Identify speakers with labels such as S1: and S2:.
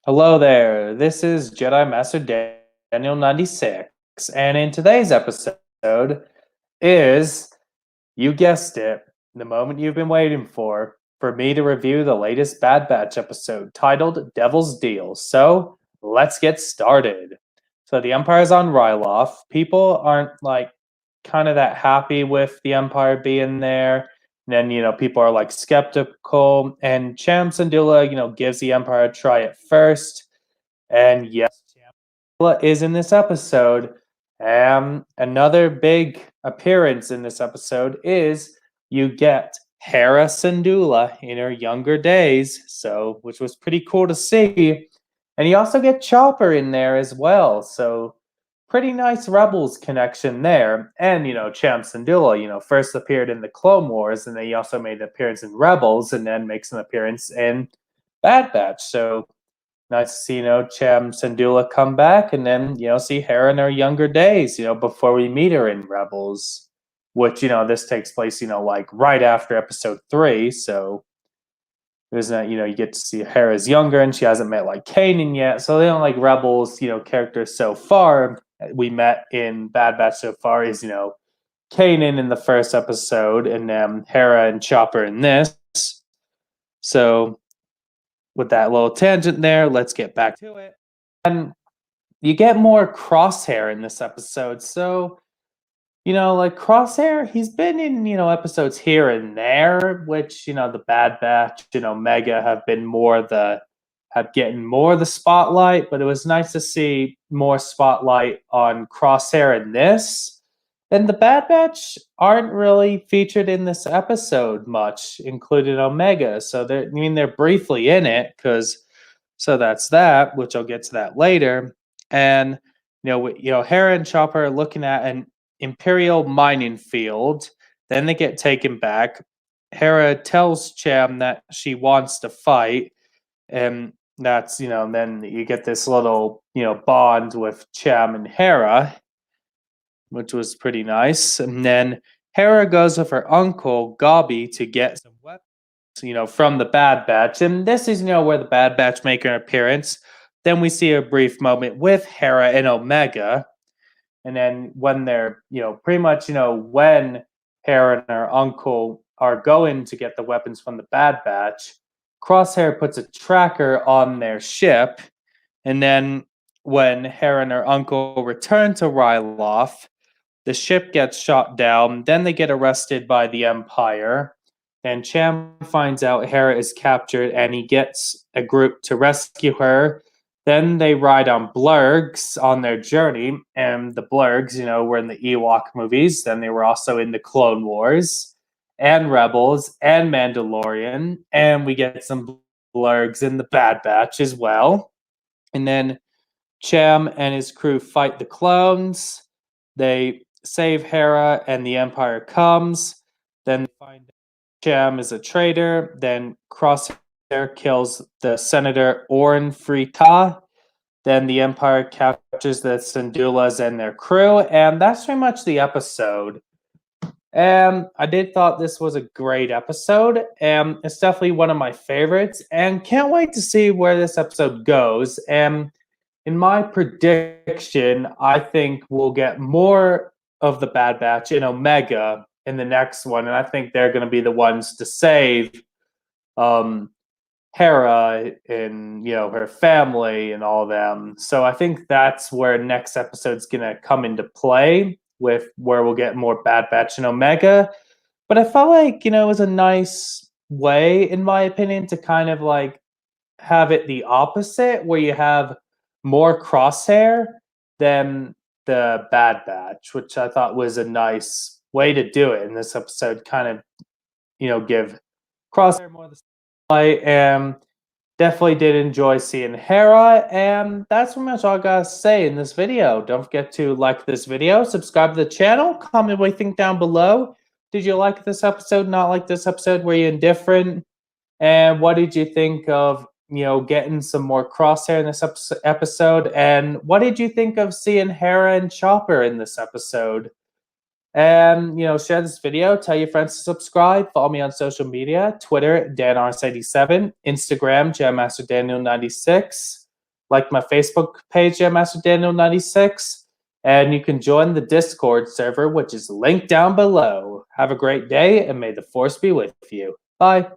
S1: Hello there. This is Jedi Master Daniel 96, and in today's episode is, you guessed it, the moment you've been waiting for me to review the latest Bad Batch episode titled Devil's Deal. So, let's get started. So, the Empire's on Ryloth. People aren't kind of that happy with the Empire being there. And then, people are skeptical. And Cham Syndulla, gives the Empire a try at first. And yes, Tamala is in this episode. Another big appearance in this episode is you get Hera Syndulla in her younger days, so which was pretty cool to see. And you also get Chopper in there as well, so pretty nice Rebels connection there. And Cham Syndulla, first appeared in the Clone Wars, and then he also made an appearance in Rebels, and then makes an appearance in Bad Batch. So nice to see, Cham Syndulla come back and then, see Hera in her younger days, before we meet her in Rebels, which, this takes place, right after episode 3. So there's not, you get to see Hera's younger and she hasn't met Kanan yet. So they don't Rebels, characters so far we met in Bad Batch so far is, Kanan in the first episode and then Hera and Chopper in this. So with that little tangent there, let's get back to it. And you get more Crosshair in this episode. So, Crosshair, he's been in, episodes here and there, which, the Bad Batch, Mega have been have getting more of the spotlight, but it was nice to see more spotlight on Crosshair in this. And the Bad Batch aren't really featured in this episode much, including Omega. So they're briefly in it so that's that, which I'll get to that later. And Hera and Chopper are looking at an Imperial mining field. Then they get taken back. Hera tells Cham that she wants to fight, and that's then you get this little bond with Cham and Hera, which was pretty nice. And then Hera goes with her uncle, Gabi, to get some weapons, from the Bad Batch. And this is, where the Bad Batch make an appearance. Then we see a brief moment with Hera and Omega. And then when they're, pretty much, when Hera and her uncle are going to get the weapons from the Bad Batch, Crosshair puts a tracker on their ship. And then when Hera and her uncle return to Ryloth, the ship gets shot down. Then they get arrested by the Empire. And Cham finds out Hera is captured and he gets a group to rescue her. Then they ride on blurgs on their journey. And the blurgs, were in the Ewok movies. Then they were also in the Clone Wars and Rebels and Mandalorian. And we get some blurgs in the Bad Batch as well. And then Cham and his crew fight the clones. They save Hera and the Empire comes. Then they find out Cham is a traitor. Then Crosshair kills the Senator Orn Free-Taa. Then the Empire captures the Syndullas and their crew. And that's pretty much the episode. I did thought this was a great episode. It's definitely one of my favorites. And can't wait to see where this episode goes. And in my prediction, I think we'll get more of the Bad Batch in Omega in the next one, and I think they're going to be the ones to save Hera and her family and all them. So I think that's where next episode's going to come into play, with where we'll get more Bad Batch and Omega. But I felt like it was a nice way, in my opinion, to kind of have it the opposite, where you have more Crosshair than the Bad Batch, which I thought was a nice way to do it in this episode. Kind of, give Crosshair more of the spotlight. And definitely did enjoy seeing Hera. And that's pretty much all I gotta say in this video. Don't forget to like this video, subscribe to the channel, comment what you think down below. Did you like this episode? Not like this episode? Were you indifferent? And what did you think of getting some more Crosshair in this episode? And what did you think of seeing Hera and Chopper in this episode? And share this video, tell your friends to subscribe, follow me on social media, Twitter, DanRS87, Instagram, JediMasterDaniel96. like my Facebook page at Master Daniel 96, and you can join the Discord server, which is linked down below. Have a great day, and may the force be with you. Bye.